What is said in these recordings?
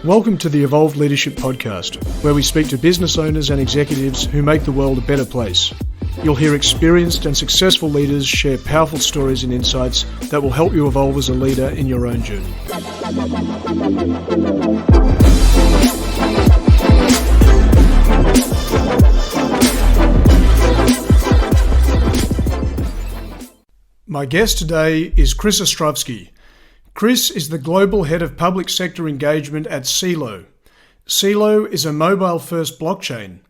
Welcome to the Evolved Leadership Podcast, where we speak to business owners and executives who make the world a better place. You'll hear experienced and successful leaders share powerful stories and insights that will help you evolve as a leader in your own journey. My guest today is Chris Ostrowski. Chris is the Global Head of Public Sector Engagement at CELO. CELO is a mobile-first blockchain.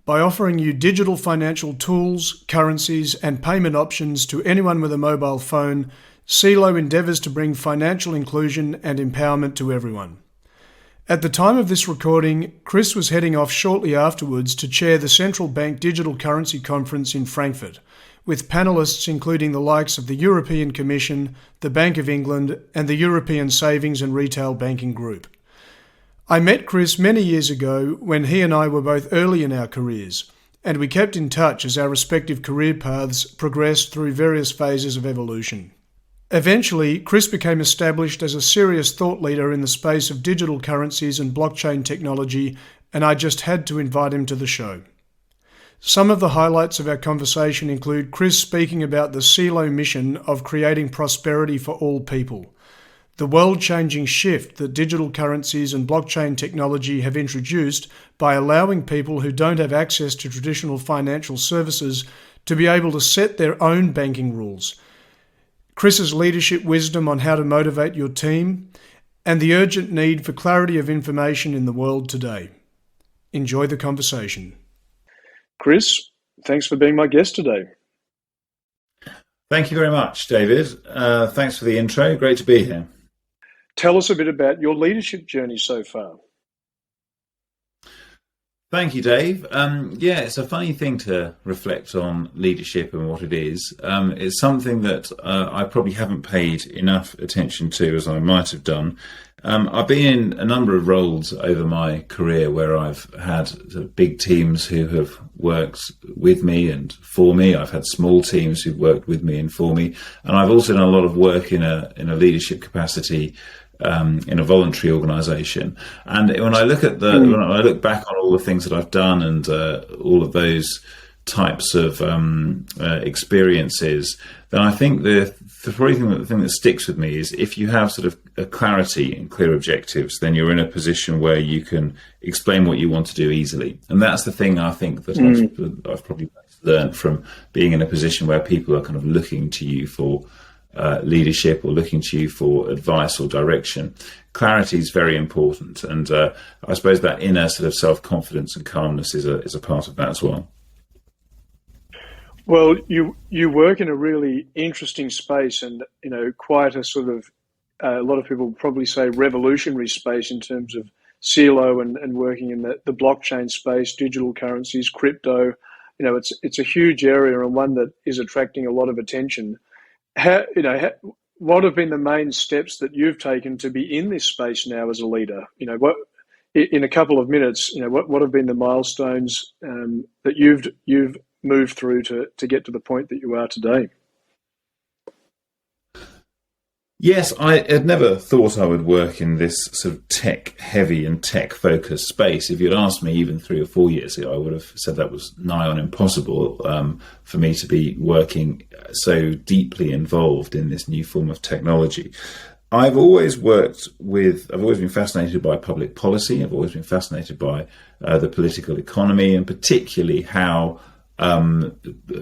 By offering you digital financial tools, currencies, and payment options to anyone with a mobile phone, CELO endeavours to bring financial inclusion and empowerment to everyone. At the time of this recording, Chris was heading off shortly afterwards to chair the Central Bank Digital Currency Conference in Frankfurt, with panellists including the likes of the European Commission, the Bank of England, and the European Savings and Retail Banking Group. I met Chris many years ago when he and I were both early in our careers, and we kept in touch as our respective career paths progressed through various phases of evolution. Eventually, Chris became established as a serious thought leader in the space of digital currencies and blockchain technology, and I just had to invite him to the show. Some of the highlights of our conversation include Chris speaking about the CELO mission of creating prosperity for all people, the world-changing shift that digital currencies and blockchain technology have introduced by allowing people who don't have access to traditional financial services to be able to set their own banking rules, Chris's leadership wisdom on how to motivate your team, and the urgent need for clarity of information in the world today. Enjoy the conversation. Chris, thanks for being my guest today. Thank you very much, David. Thanks for the intro. Great to be here. Tell us a bit about your leadership journey so far. Thank you, Dave. It's a funny thing to reflect on leadership and what it is. It's something that I probably haven't paid enough attention to as I might have done. I've been in a number of roles over my career where I've had sort of big teams who have worked with me and for me. I've had small teams who've worked with me and for me. And I've also done a lot of work in a leadership capacity in a voluntary organisation. And when I look at when I look back on all the things that I've done and all of those types of experiences, then I think the thing that sticks with me is if you have sort of a clarity and clear objectives, then you're in a position where you can explain what you want to do easily. And that's the thing I think that I've probably learned from being in a position where people are kind of looking to you for leadership or looking to you for advice or direction. Clarity is very important, and I suppose that inner sort of self-confidence and calmness is a part of that as well. Well, you work in a really interesting space, and quite a sort of a lot of people probably say revolutionary space in terms of CELO and working in the blockchain space, digital currencies, crypto. It's a huge area and one that is attracting a lot of attention. What have been the main steps that you've taken to be in this space now as a leader? What in a couple of minutes, what have been the milestones that you've moved through to get to the point that you are today? Yes, I had never thought I would work in this sort of tech-heavy and tech-focused space. If you'd asked me even 3 or 4 years ago, I would have said that was nigh on impossible for me to be working so deeply involved in this new form of technology. I've always been fascinated by public policy. I've always been fascinated by the political economy, and particularly how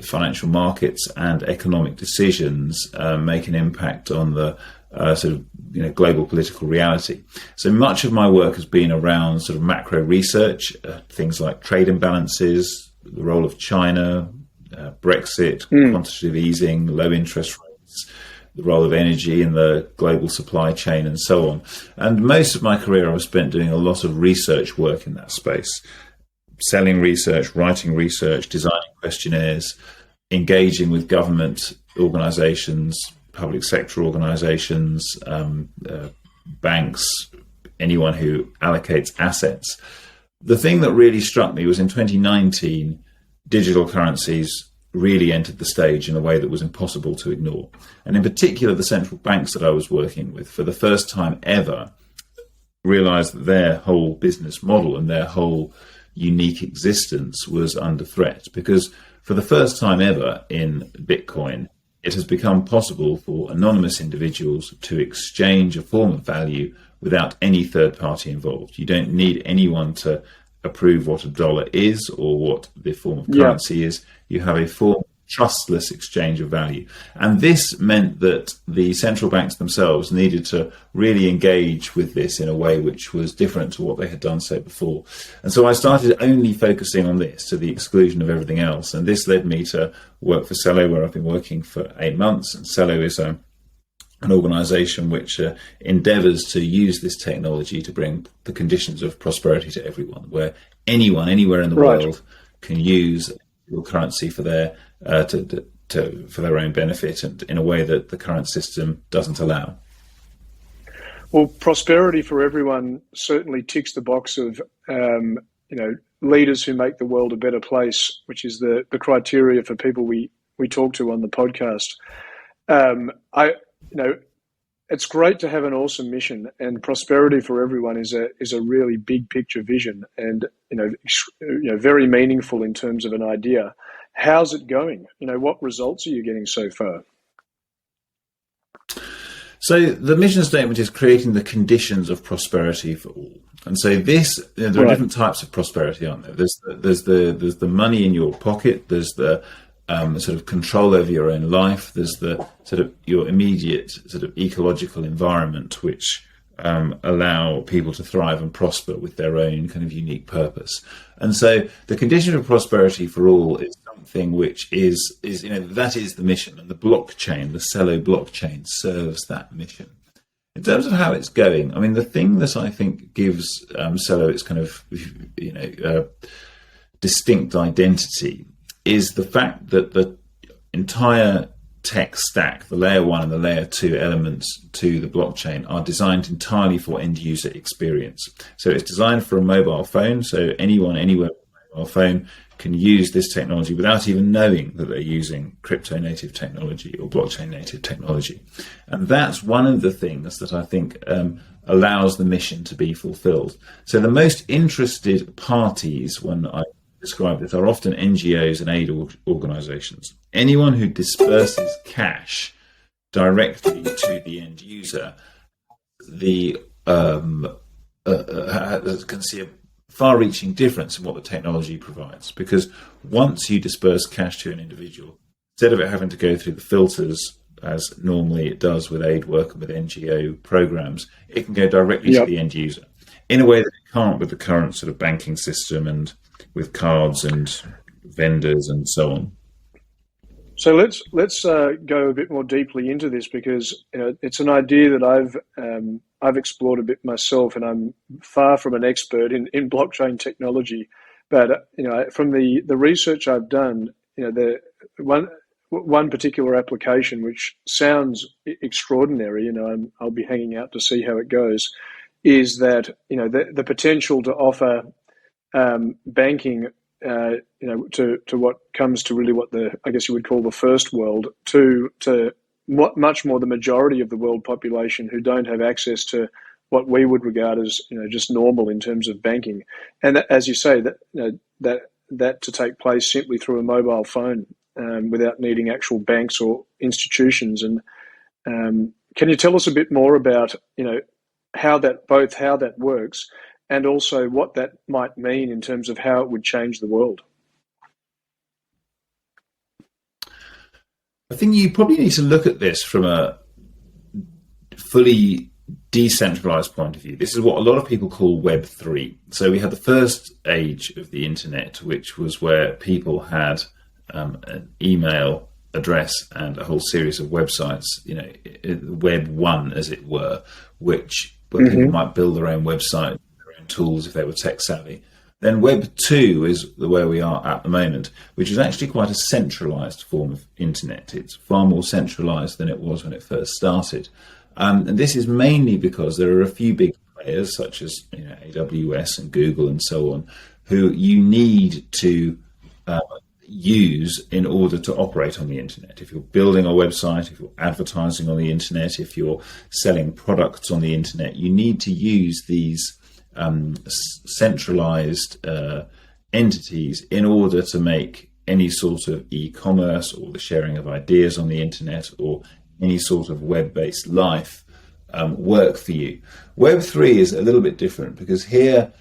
financial markets and economic decisions make an impact on the global political reality. So much of my work has been around sort of macro research, things like trade imbalances, the role of China, Brexit, quantitative easing, low interest rates, the role of energy in the global supply chain, and so on. And most of my career I've spent doing a lot of research work in that space. Selling research, writing research, designing questionnaires, engaging with government organisations, public sector organisations, banks, anyone who allocates assets. The thing that really struck me was in 2019, digital currencies really entered the stage in a way that was impossible to ignore. And in particular, the central banks that I was working with, for the first time ever, realized that their whole business model and their whole unique existence was under threat, because for the first time ever in Bitcoin, it has become possible for anonymous individuals to exchange a form of value without any third party involved. You don't need anyone to approve what a dollar is or what the form of currency is. You have a form of trustless exchange of value. And this meant that the central banks themselves needed to really engage with this in a way which was different to what they had done so before. And so I started only focusing on this to the exclusion of everything else. And this led me to work for CELO, where I've been working for 8 months. And CELO is an organization which endeavors to use this technology to bring the conditions of prosperity to everyone, where anyone, anywhere in the world can use your currency for their for their own benefit, and in a way that the current system doesn't allow. Well, prosperity for everyone certainly ticks the box of leaders who make the world a better place, which is the criteria for people we talk to on the podcast. It's great to have an awesome mission, and prosperity for everyone is a really big picture vision, and very meaningful in terms of an idea. How's it going? What results are you getting so far? So the mission statement is creating the conditions of prosperity for all. And so this, there are different types of prosperity, aren't there? There's the money in your pocket. There's the sort of control over your own life. There's the sort of your immediate sort of ecological environment, which allow people to thrive and prosper with their own kind of unique purpose. And so the condition of prosperity for all is something which is that is the mission, and the blockchain, the CELO blockchain, serves that mission. In terms of how it's going, I mean, the thing that I think gives CELO its kind of distinct identity is the fact that the entire tech stack, the layer 1 and the layer 2 elements to the blockchain, are designed entirely for end user experience. So it's designed for a mobile phone, so anyone, anywhere with a mobile phone can use this technology without even knowing that they're using crypto native technology or blockchain native technology. And that's one of the things that I think allows the mission to be fulfilled. So the most interested parties, when I describe this, are often NGOs and aid organizations. Anyone who disperses cash directly to the end user can see a far-reaching difference in what the technology provides, because once you disperse cash to an individual, instead of it having to go through the filters as normally it does with aid work and with NGO programs, it can go directly to the end user in a way that it can't with the current sort of banking system and with cards and vendors and so on. So let's go a bit more deeply into this, because it's an idea that I've explored a bit myself, and I'm far from an expert in blockchain technology. But from the research I've done, the one particular application which sounds extraordinary, I'll be hanging out to see how it goes, is that the potential to offer banking to what comes to really what I guess you would call the first world, to much more the majority of the world population who don't have access to what we would regard as just normal in terms of banking, and that, as you say, that to take place simply through a mobile phone without needing actual banks or institutions. And can you tell us a bit more about how that works, and also what that might mean in terms of how it would change the world? I think you probably need to look at this from a fully decentralized point of view. This is what a lot of people call Web 3. So we had the first age of the internet, which was where people had an email address and a whole series of websites, Web 1, as it were, where people might build their own website, their own tools if they were tech savvy. Then Web 2 is where we are at the moment, which is actually quite a centralized form of internet. It's far more centralized than it was when it first started. And this is mainly because there are a few big players such as AWS and Google and so on, who you need to use in order to operate on the internet. If you're building a website, if you're advertising on the internet, if you're selling products on the internet, you need to use these centralized entities in order to make any sort of e-commerce or the sharing of ideas on the internet or any sort of web-based life work for you. Web3 is a little bit different because here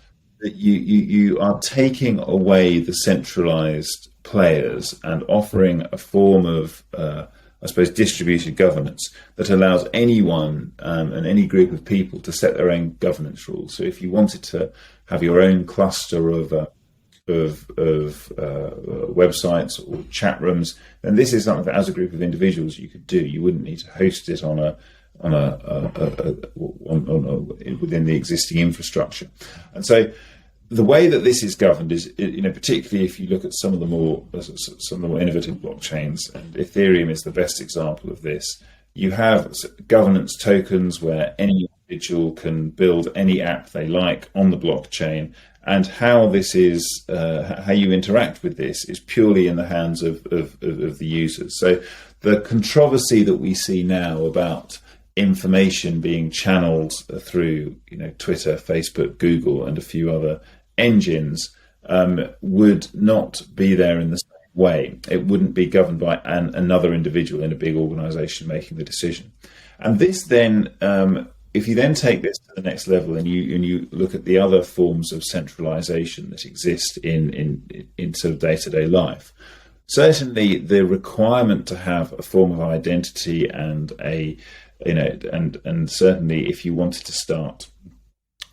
you are taking away the centralized players and offering a form of, I suppose, distributed governance that allows anyone and any group of people to set their own governance rules. So if you wanted to have your own cluster of websites or chat rooms, then this is something that as a group of individuals you could do. You wouldn't need to host it within the existing infrastructure. And so the way that this is governed is, particularly if you look at some of the more innovative blockchains, and Ethereum is the best example of this. You have governance tokens where any individual can build any app they like on the blockchain, and how this is, how you interact with this is purely in the hands of the users. So the controversy that we see now about information being channeled through, Twitter, Facebook, Google, and a few other engines would not be there in the same way. It wouldn't be governed by another individual in a big organization making the decision. And this then, if you then take this to the next level and you look at the other forms of centralization that exist in sort of day-to-day life, certainly the requirement to have a form of identity and and certainly if you wanted to start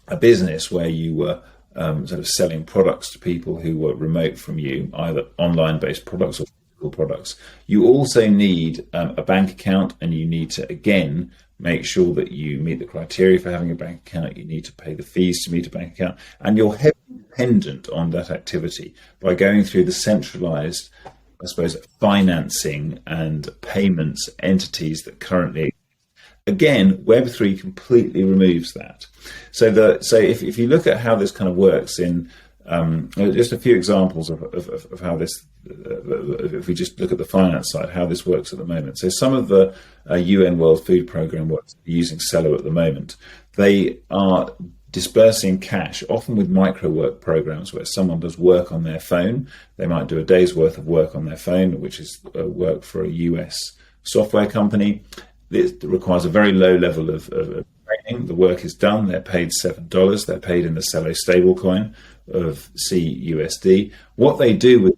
a business where you were sort of selling products to people who were remote from you, either online-based products or physical products, you also need a bank account, and you need to, again, make sure that you meet the criteria for having a bank account. You need to pay the fees to meet a bank account, and you're heavily dependent on that activity by going through the centralized, I suppose, financing and payments entities that currently exist. Again, Web3 completely removes that. So if you look at how this kind of works in just a few examples of how this, if we just look at the finance side, how this works at the moment. So some of the UN World Food Programme works using CELO at the moment. They are dispersing cash, often with micro work programs where someone does work on their phone. They might do a day's worth of work on their phone, which is work for a US software company. It requires a very low level of training. The work is done. They're paid $7. They're paid in the CELO stablecoin of CUSD. What they do with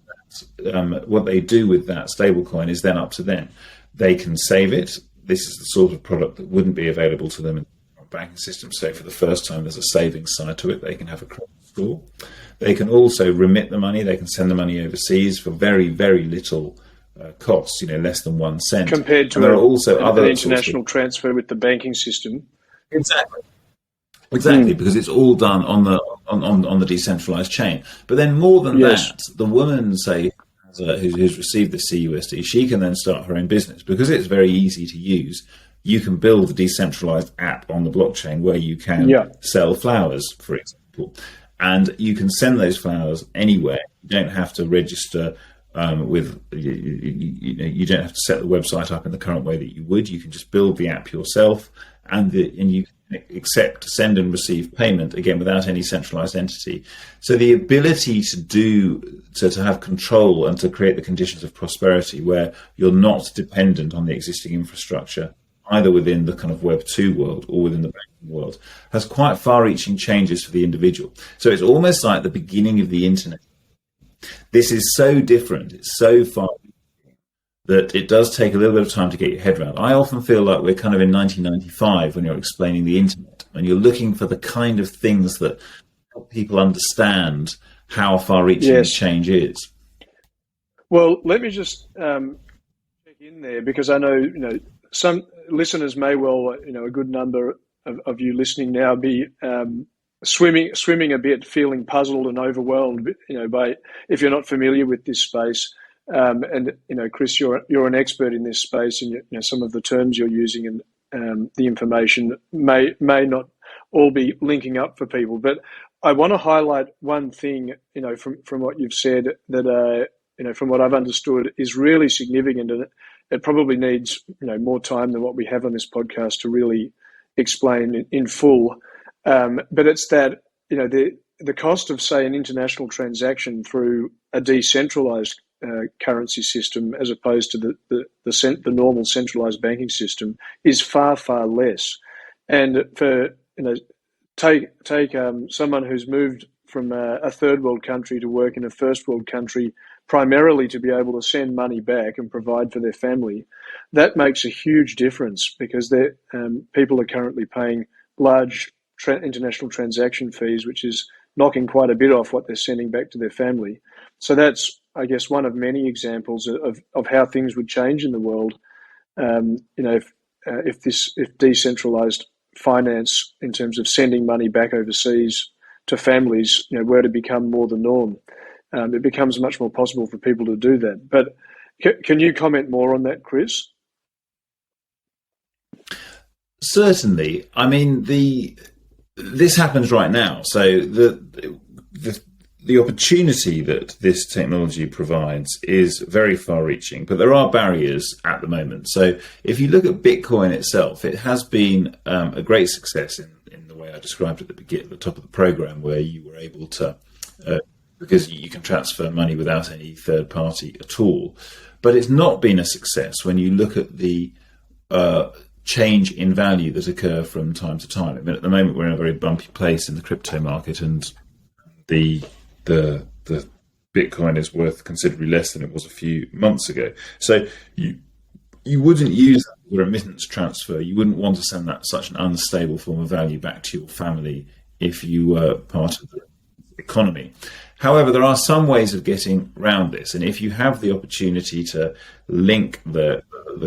that stablecoin is then up to them. They can save it. This is the sort of product that wouldn't be available to them in the banking system. So for the first time, there's a savings side to it. They can have a credit score. They can also remit the money. They can send the money overseas for very, very little costs, less than 1 cent. Compared to there are also other international transfer with the banking system. Exactly, because it's all done on the decentralized chain. But then more than that, the woman, say, who's received the CUSD, she can then start her own business because it's very easy to use. You can build a decentralized app on the blockchain where you can sell flowers, for example, and you can send those flowers anywhere. You don't have to register. You don't have to set the website up in the current way that you would. You can just build the app yourself, and you can accept, send, and receive payment again without any centralized entity. So the ability to have control and to create the conditions of prosperity where you're not dependent on the existing infrastructure, either within the kind of Web 2 world or within the banking world, has quite far-reaching changes for the individual. So it's almost like the beginning of the internet. This is so different, it's so far that it does take a little bit of time to get your head around. I often feel like we're kind of in 1995 when you're explaining the internet, and you're looking for the kind of things that help people understand how far-reaching this change is. Well, let me just check in there, because I know, some listeners may well, a good number of you listening now be swimming a bit, feeling puzzled and overwhelmed, by, if you're not familiar with this space. And Chris, you're an expert in this space, and some of the terms you're using and the information may not all be linking up for people. But I want to highlight one thing, from what you've said, that from what I've understood, is really significant, and it probably needs more time than what we have on this podcast to really explain in full. But it's that the cost of, say, an international transaction through a decentralized currency system as opposed to the normal centralized banking system is far, far less. And for take someone who's moved from a third world country to work in a first world country, primarily to be able to send money back and provide for their family, that makes a huge difference, because people are currently paying large international transaction fees, which is knocking quite a bit off what they're sending back to their family. So that's, I guess, one of many examples of how things would change in the world. If decentralized finance in terms of sending money back overseas to families, were to become more the norm, it becomes much more possible for people to do that. But can you comment more on that, Chris? Certainly. I mean, this happens right now. So the opportunity that this technology provides is very far-reaching, but there are barriers at the moment. So if you look at Bitcoin itself, it has been a great success in the way I described at the top of the program, where you were able to, because you can transfer money without any third party at all. But it's not been a success when you look at the change in value that occur from time to time. I mean, at the moment, we're in a very bumpy place in the crypto market, and the Bitcoin is worth considerably less than it was a few months ago. So you wouldn't use that for remittance transfer. You wouldn't want to send that such an unstable form of value back to your family if you were part of the economy. However, there are some ways of getting around this, and if you have the opportunity to link the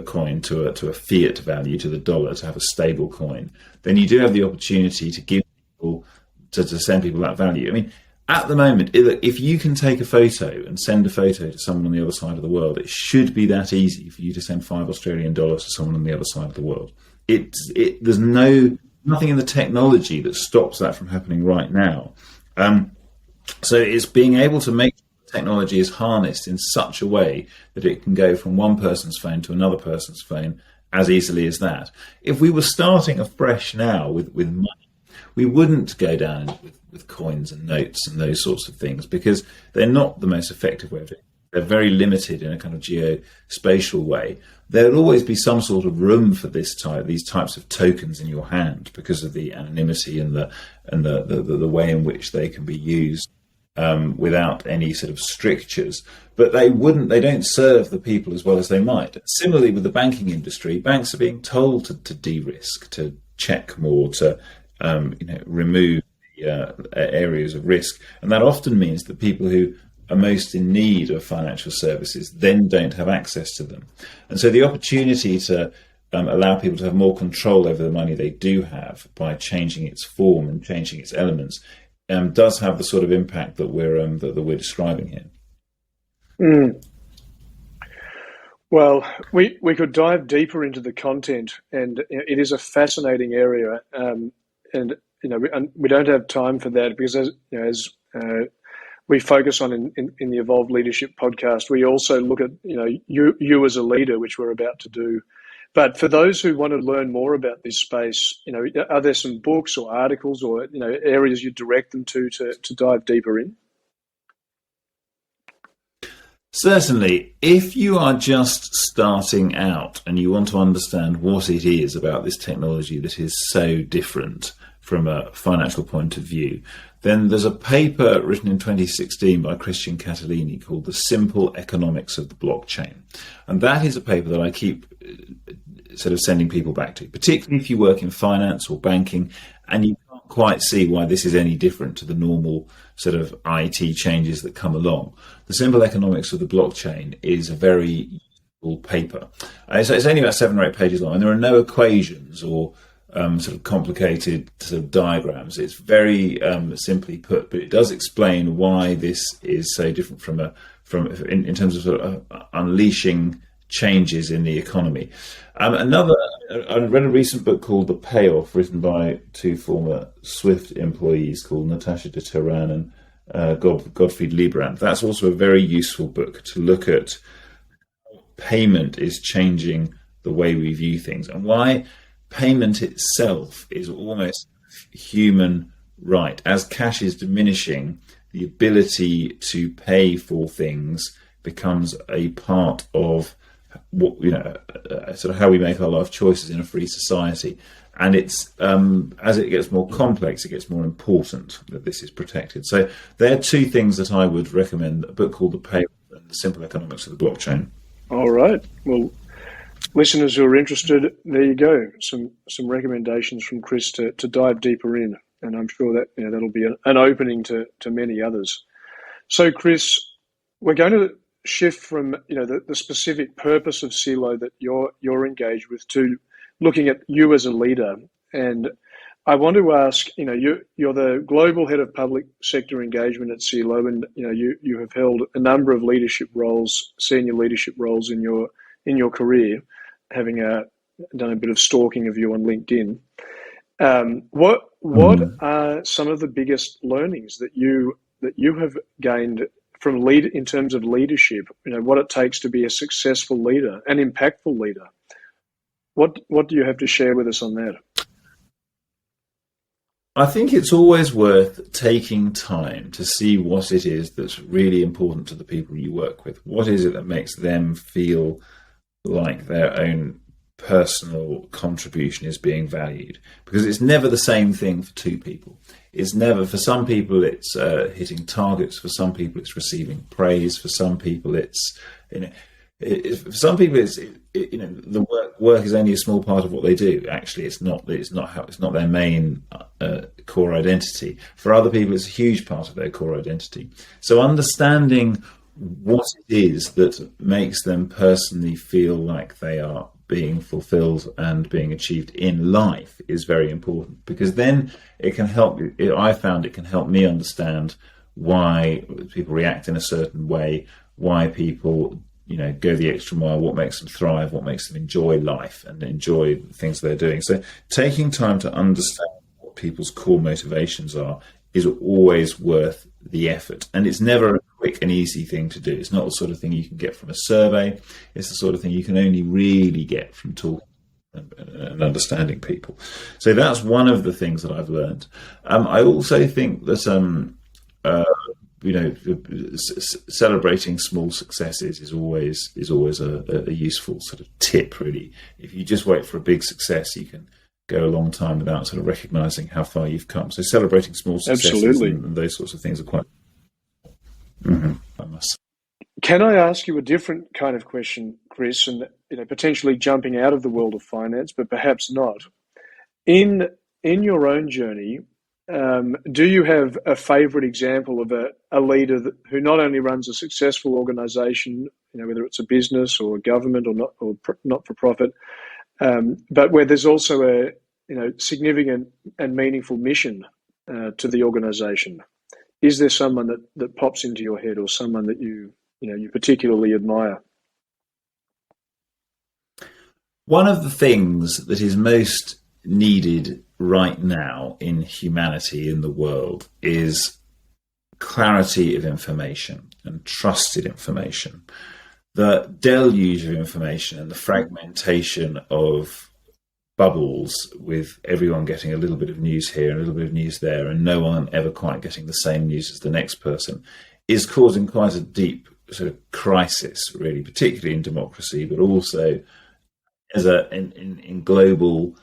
coin to a fiat value, to the dollar, to have a stable coin, then you do have the opportunity to give people to send people that value. I mean, at the moment, if you can take a photo and send a photo to someone on the other side of the world, it should be that easy for you to send $5 Australian to someone on the other side of the world. There's nothing in the technology that stops that from happening right now. So it's being able to make technology is harnessed in such a way that it can go from one person's phone to another person's phone as easily as that. If we were starting afresh now with money, we wouldn't go down with coins and notes and those sorts of things, because they're not the most effective way of it. They're very limited in a kind of geospatial way. There'll always be some sort of room for these types of tokens in your hand because of the anonymity and the way in which they can be used without any sort of strictures. But they don't serve the people as well as they might. Similarly, with the banking industry, banks are being told to de-risk, to check more, to remove areas of risk, and that often means that people who are most in need of financial services then don't have access to them. And so the opportunity to allow people to have more control over the money they do have by changing its form and changing its elements does have the sort of impact that we're describing here. Mm. Well, we could dive deeper into the content, and it is a fascinating area, and we don't have time for that, because as we focus on in the Evolved Leadership podcast, we also look at you as a leader, which we're about to do. But for those who want to learn more about this space, are there some books or articles or areas you direct them to dive deeper in? Certainly. If you are just starting out and you want to understand what it is about this technology that is so different from a financial point of view, then there's a paper written in 2016 by Christian Catalini called The Simple Economics of the Blockchain. And that is a paper that I keep sort of sending people back to, particularly if you work in finance or banking and you can't quite see why this is any different to the normal sort of IT changes that come along. The Simple Economics of the Blockchain is a very useful paper. So it's only about 7 or 8 pages long, and there are no equations or sort of complicated sort of diagrams. It's very simply put, but it does explain why this is so different in terms of sort of unleashing changes in the economy. I read a recent book called The Payoff, written by 2 former Swift employees called Natasha de Terran Gottfried Liebrand. That's also a very useful book to look at payment is changing the way we view things and why payment itself is almost human right. As cash is diminishing, the ability to pay for things becomes a part of what sort of how we make our life choices in a free society. And it's as it gets more complex, it gets more important that this is protected. So there are two things that I would recommend: a book called The Payment and The Simple Economics of the Blockchain. All right. Well, listeners who are interested, there you go. Some recommendations from Chris to dive deeper in, and I'm sure that that'll be an opening to many others. So, Chris, we're going to shift from the specific purpose of CELO that you're engaged with to looking at you as a leader. And I want to ask, you're the global head of public sector engagement at CELO, and you have held a number of leadership roles, senior leadership roles in your career, having done a bit of stalking of you on LinkedIn. What are some of the biggest learnings that you have gained from in terms of leadership? What it takes to be a successful leader, an impactful leader. What do you have to share with us on that? I think it's always worth taking time to see what it is that's really important to the people you work with. What is it that makes them feel like their own personal contribution is being valued? Because it's never the same thing for two people. It's never, for some people it's hitting targets, for some people it's receiving praise, for some people it's, for some people it's the work is only a small part of what they do. Actually, it's not their main core identity. For other people, it's a huge part of their core identity. So understanding what it is that makes them personally feel like they are being fulfilled and being achieved in life is very important, because then it can help. I found it can help me understand why people react in a certain way, why people go the extra mile, what makes them thrive, what makes them enjoy life and enjoy the things they're doing. So taking time to understand what people's core motivations are is always worth the effort. And it's never a quick and easy thing to do. It's not the sort of thing you can get from a survey. It's the sort of thing you can only really get from talking and understanding people. So that's one of the things that I've learned. I also think that celebrating small successes is always a useful sort of tip, really. If you just wait for a big success, you can go a long time without sort of recognizing how far you've come. So celebrating small successes and those sorts of things are quite. Can I ask you a different kind of question, Chris, and potentially jumping out of the world of finance, but perhaps not? In your own journey, do you have a favorite example of a leader who not only runs a successful organization, whether it's a business or a government or not for profit, but where there's also a significant and meaningful mission to the organization? Is there someone that pops into your head, or someone that you particularly admire? One of the things that is most needed right now in humanity, in the world, is clarity of information and trusted information. The deluge of information and the fragmentation of bubbles, with everyone getting a little bit of news here and a little bit of news there and no one ever quite getting the same news as the next person, is causing quite a deep sort of crisis, really, particularly in democracy, but also as in global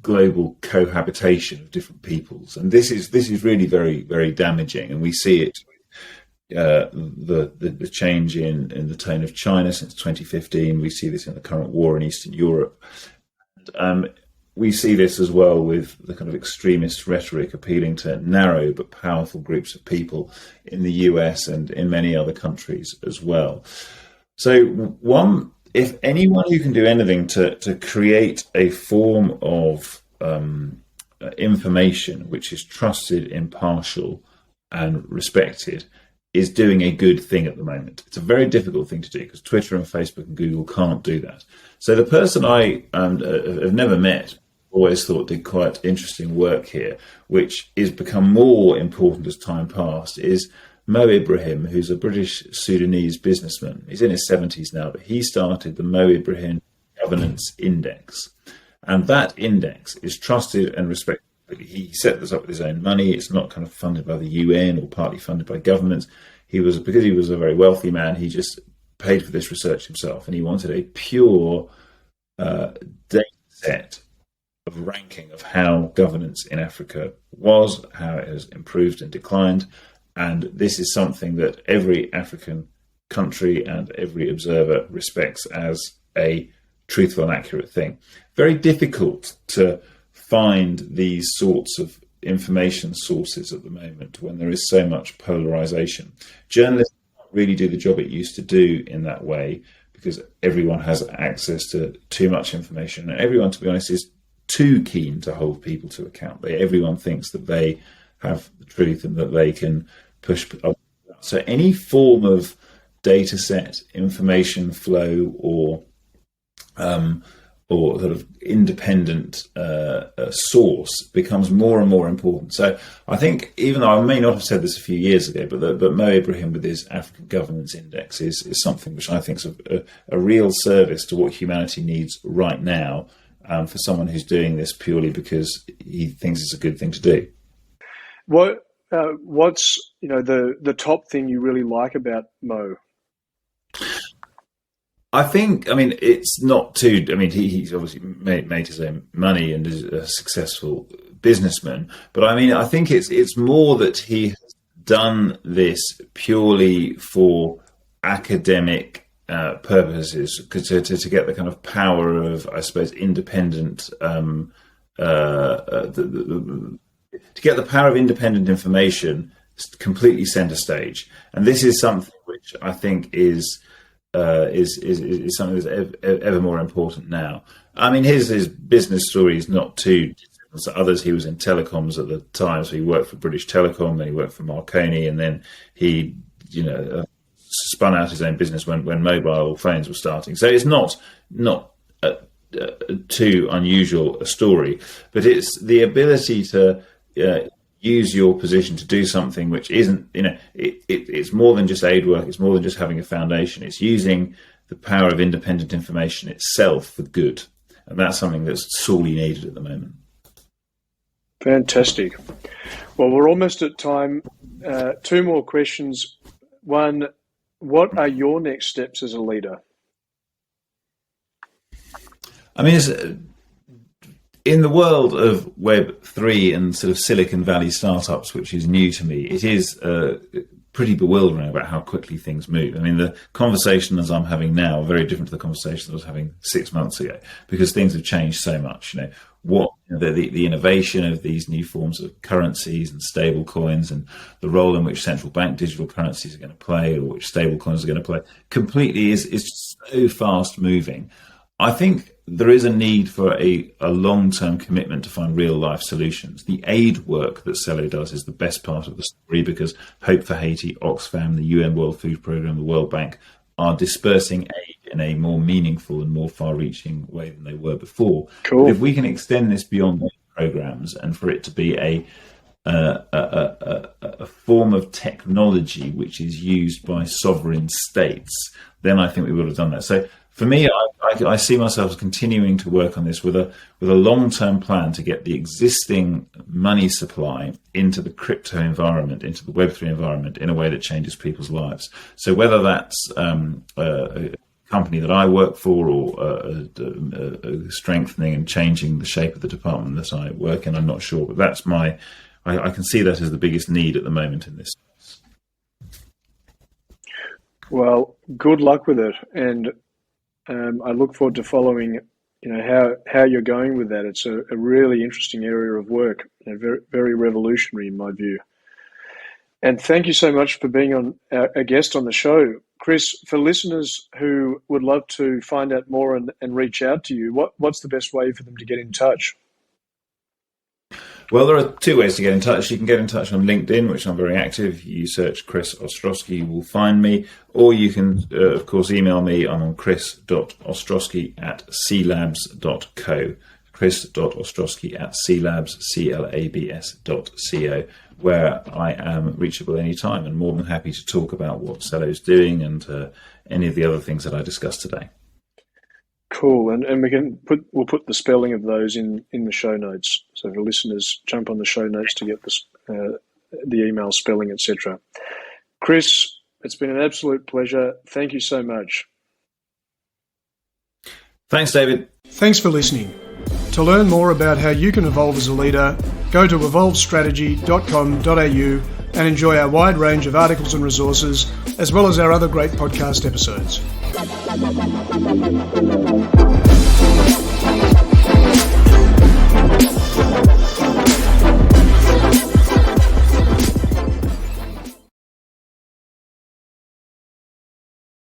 global cohabitation of different peoples. And this is really very, very damaging, and we see it the change in the tone of China since 2015. We see this in the current war in Eastern Europe. We see this as well with the kind of extremist rhetoric appealing to narrow but powerful groups of people in the US and in many other countries as well. So if anyone who can do anything to create a form of information which is trusted, impartial and respected, is doing a good thing at the moment. It's a very difficult thing to do because Twitter and Facebook and Google can't do that. So the person I have never met, always thought did quite interesting work here, which is become more important as time passed, is Mo Ibrahim, who's a British Sudanese businessman. He's in his 70s now, but he started the Mo Ibrahim Governance Index. And that index is trusted and respected. He set this up with his own money. It's not kind of funded by the UN or partly funded by governments. Because he was a very wealthy man, he just paid for this research himself, and he wanted a pure data set of ranking of how governance in Africa was, how it has improved and declined. And this is something that every African country and every observer respects as a truthful and accurate thing. Very difficult to find these sorts of information sources at the moment when there is so much polarization. Journalists can't really do the job it used to do in that way because everyone has access to too much information, and everyone, to be honest, is too keen to hold people to account. Everyone thinks that they have the truth and that they can push up. So any form of data set, information flow, or sort of independent source becomes more and more important. So I think, even though I may not have said this a few years ago, but Mo Ibrahim with his African Governance Index is something which I think is a real service to what humanity needs right now, for someone who's doing this purely because he thinks it's a good thing to do. What's the top thing you really like about Mo? It's not too. He's obviously made his own money and is a successful businessman. But I think it's more that he has done this purely for academic purposes, to get the kind of power of, I suppose, independent. To get the power of independent information completely centre stage, and this is something which I think is something that's ever more important now. His business story is not too different to others. He was in telecoms at the time, so he worked for British Telecom, then he worked for Marconi, and then he, spun out his own business when mobile phones were starting. So it's not too unusual a story, but it's the ability to use your position to do something which isn't, it's more than just aid work. It's more than just having a foundation. It's using the power of independent information itself for good. And that's something that's sorely needed at the moment. Fantastic. Well, we're almost at time. Two more questions. One, what are your next steps as a leader? In the world of Web3 and sort of Silicon Valley startups, which is new to me, it is pretty bewildering about how quickly things move. The conversations I'm having now are very different to the conversations I was having 6 months ago, because things have changed so much. The innovation of these new forms of currencies and stable coins, and the role in which central bank digital currencies are going to play, or which stable coins are going to play, completely is so fast moving. I think there is a need for a long-term commitment to find real-life solutions. The aid work that CELO does is the best part of the story, because Hope for Haiti, Oxfam, the UN World Food Programme, the World Bank are dispersing aid in a more meaningful and more far-reaching way than they were before. Cool. But if we can extend this beyond those programs, and for it to be a form of technology which is used by sovereign states, then I think we would have done that. So for me, I see myself continuing to work on this with a long-term plan to get the existing money supply into the crypto environment, into the Web3 environment, in a way that changes people's lives. So whether that's a company that I work for, or strengthening and changing the shape of the department that I work in, I'm not sure. But that's I can see that as the biggest need at the moment in this space. Well, good luck with it, and I look forward to following, how you're going with that. It's a really interesting area of work, very, very revolutionary in my view. And thank you so much for being a guest on the show, Chris. For listeners who would love to find out more and reach out to you, what's the best way for them to get in touch? Well, there are two ways to get in touch. You can get in touch on LinkedIn, which I'm very active. You search Chris Ostrowski, you will find me. Or you can, of course, email me. I'm on chris.ostrowski@celabs.co. chris.ostrowski@clabs.co, where I am reachable anytime and more than happy to talk about what CELO is doing and any of the other things that I discussed today. Cool, and we'll put the spelling of those in the show notes, so the listeners jump on the show notes to get the email spelling, etc. Chris, it's been an absolute pleasure. Thank you so much. Thanks, David. Thanks for listening. To learn more about how you can evolve as a leader, go to evolvestrategy.com.au and enjoy our wide range of articles and resources, as well as our other great podcast episodes.